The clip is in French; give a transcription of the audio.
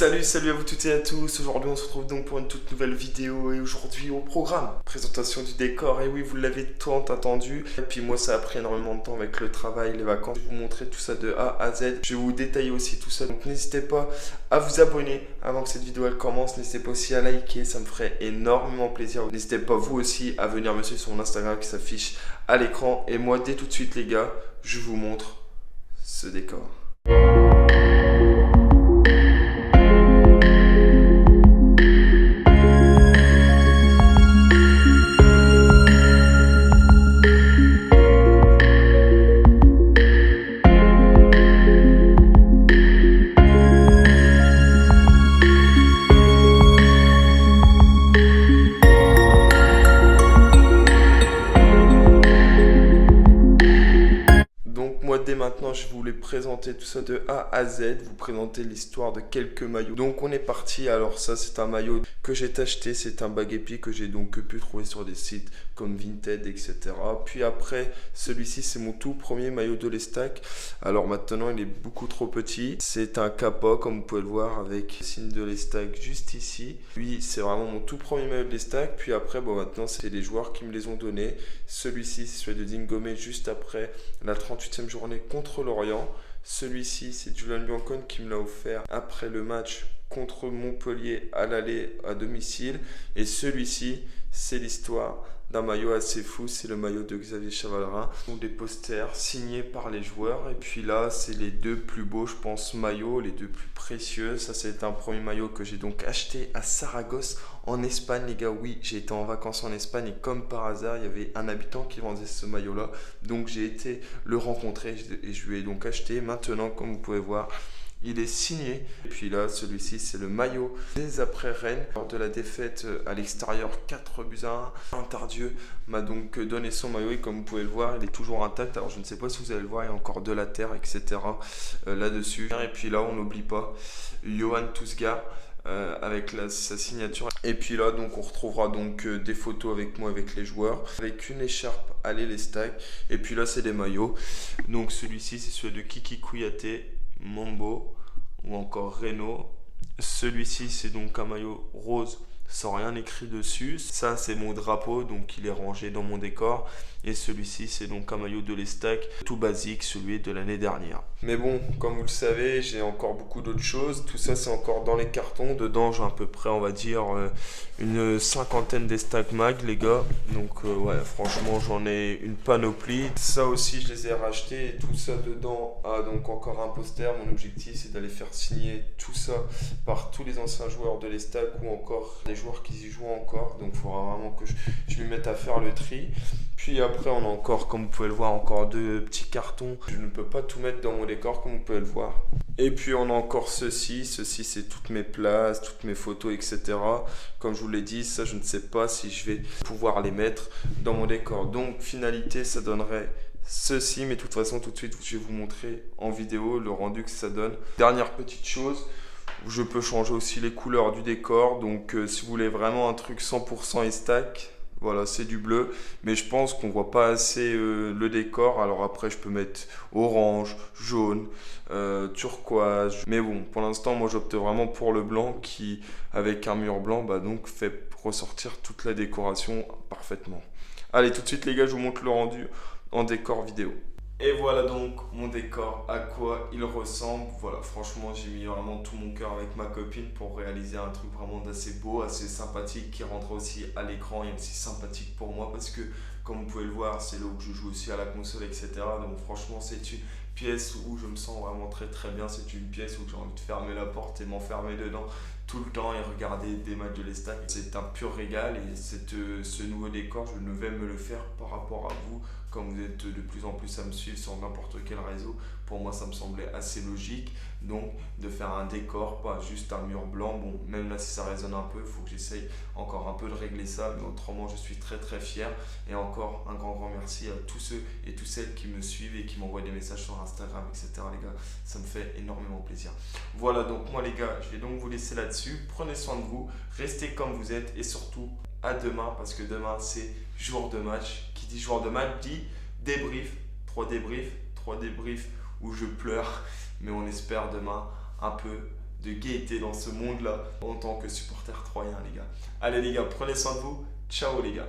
Salut à vous toutes et à tous. Aujourd'hui on se retrouve donc pour une toute nouvelle vidéo et aujourd'hui au programme présentation du décor. Et oui, vous l'avez tant attendu. Et puis moi ça a pris énormément de temps avec le travail, les vacances. Je vais vous montrer tout ça de A à Z. Je vais vous détailler aussi tout ça. Donc n'hésitez pas à vous abonner avant que cette vidéo elle commence. N'hésitez pas aussi à liker, ça me ferait énormément plaisir. N'hésitez pas vous aussi à venir me suivre sur mon Instagram qui s'affiche à l'écran. Et moi dès tout de suite les gars, je vous montre ce décor. Dès maintenant, je vais vous les présenter tout ça de A à Z, vous présenter l'histoire de quelques maillots. Donc on est parti, alors ça c'est un maillot que j'ai acheté, c'est un bag épi que j'ai donc pu trouver sur des sites comme Vinted, etc. Puis après, celui-ci c'est mon tout premier maillot de l'Estac. Alors maintenant il est beaucoup trop petit, c'est un kappa comme vous pouvez le voir avec le signe de l'Estac juste ici. Lui c'est vraiment mon tout premier maillot de l'Estac, puis après bon maintenant c'est les joueurs qui me les ont donnés. Celui-ci c'est celui de Dingomé juste après la 38e journée contre l'Orient. Celui-ci, c'est Julian Biancone qui me l'a offert après le match contre Montpellier à l'aller à domicile. Et celui-ci, c'est l'histoire d'un maillot assez fou, c'est le maillot de Xavier Chavalrin. Des posters signés par les joueurs. Et puis là, c'est les deux plus beaux, je pense, maillots, les deux plus précieux. Ça, c'est un premier maillot que j'ai donc acheté à Saragosse, en Espagne, les gars. Oui, j'ai été en vacances en Espagne et comme par hasard, il y avait un habitant qui vendait ce maillot-là. Donc, j'ai été le rencontrer et je lui ai donc acheté. Maintenant, comme vous pouvez voir, il est signé. Et puis là, celui-ci, c'est le maillot des après-Rennes. Lors de la défaite à l'extérieur, 4-1. Tardieu m'a donc donné son maillot et comme vous pouvez le voir, il est toujours intact. Alors, je ne sais pas si vous allez le voir, il y a encore de la terre, etc. là-dessus. Et puis là, on n'oublie pas Johan Tousga. Avec sa signature. Et puis là, donc, on retrouvera donc des photos avec moi, avec les joueurs, avec une écharpe à l'Estac. Et puis là, c'est des maillots. Donc, celui-ci, c'est celui de Kiki Kouyaté, Mambo ou encore Renault. Celui-ci, c'est donc un maillot rose sans rien écrit dessus. Ça, c'est mon drapeau, donc il est rangé dans mon décor. Et celui-ci, c'est donc un maillot de l'Estac, tout basique, celui de l'année dernière. Mais bon, comme vous le savez, j'ai encore beaucoup d'autres choses. Tout ça, c'est encore dans les cartons. Dedans, j'ai à peu près, on va dire, une cinquantaine d'Estac Mag, les gars. Donc, ouais, franchement, j'en ai une panoplie. Ça aussi, je les ai rachetés. Et tout ça dedans a donc encore un poster. Mon objectif, c'est d'aller faire signer tout ça par tous les anciens joueurs de l'Estac ou encore des joueurs qui y jouent encore. Donc, il faudra vraiment que je me mette à faire le tri. Puis après, on a encore, comme vous pouvez le voir, encore deux petits cartons. Je ne peux pas tout mettre dans mon décor, comme vous pouvez le voir. Et puis, on a encore ceci. Ceci, c'est toutes mes places, toutes mes photos, etc. Comme je vous l'ai dit, ça, je ne sais pas si je vais pouvoir les mettre dans mon décor. Donc, finalité, ça donnerait ceci. Mais de toute façon, tout de suite, je vais vous montrer en vidéo le rendu que ça donne. Dernière petite chose. Je peux changer aussi les couleurs du décor. Donc, si vous voulez vraiment un truc 100% Estac, voilà, c'est du bleu, mais je pense qu'on voit pas assez le décor. Alors après, je peux mettre orange, jaune, turquoise. Mais bon, pour l'instant, moi, j'opte vraiment pour le blanc qui, avec un mur blanc, bah donc fait ressortir toute la décoration parfaitement. Allez, tout de suite, les gars, je vous montre le rendu en décor vidéo. Et voilà donc mon décor, à quoi il ressemble. Voilà, franchement, j'ai mis vraiment tout mon cœur avec ma copine pour réaliser un truc vraiment d'assez beau, assez sympathique, qui rentre aussi à l'écran et aussi sympathique pour moi parce que, comme vous pouvez le voir, c'est là où je joue aussi à la console, etc. Donc franchement, c'est une pièce où je me sens vraiment très très bien. C'est une pièce où j'ai envie de fermer la porte et m'enfermer dedans tout le temps et regarder des matchs de l'Estac. C'est un pur régal et ce nouveau décor, je ne vais me le faire par rapport à vous. Comme vous êtes de plus en plus à me suivre sur n'importe quel réseau, pour moi ça me semblait assez logique. Donc de faire un décor, pas juste un mur blanc. Bon, même là si ça résonne un peu, il faut que j'essaye encore un peu de régler ça. Mais autrement, je suis très très fier. Et encore un grand merci à tous ceux et toutes celles qui me suivent et qui m'envoient des messages sur Instagram, etc. Les gars, ça me fait énormément plaisir. Voilà, donc moi les gars, je vais donc vous laisser là-dessus. Prenez soin de vous, restez comme vous êtes et surtout à demain parce que demain c'est jour de match. Qui dit jour de match dit débrief, 3 débriefs où je pleure, mais on espère demain un peu de gaieté dans ce monde-là en tant que supporter troyen, les gars. Allez, les gars, prenez soin de vous. Ciao, les gars.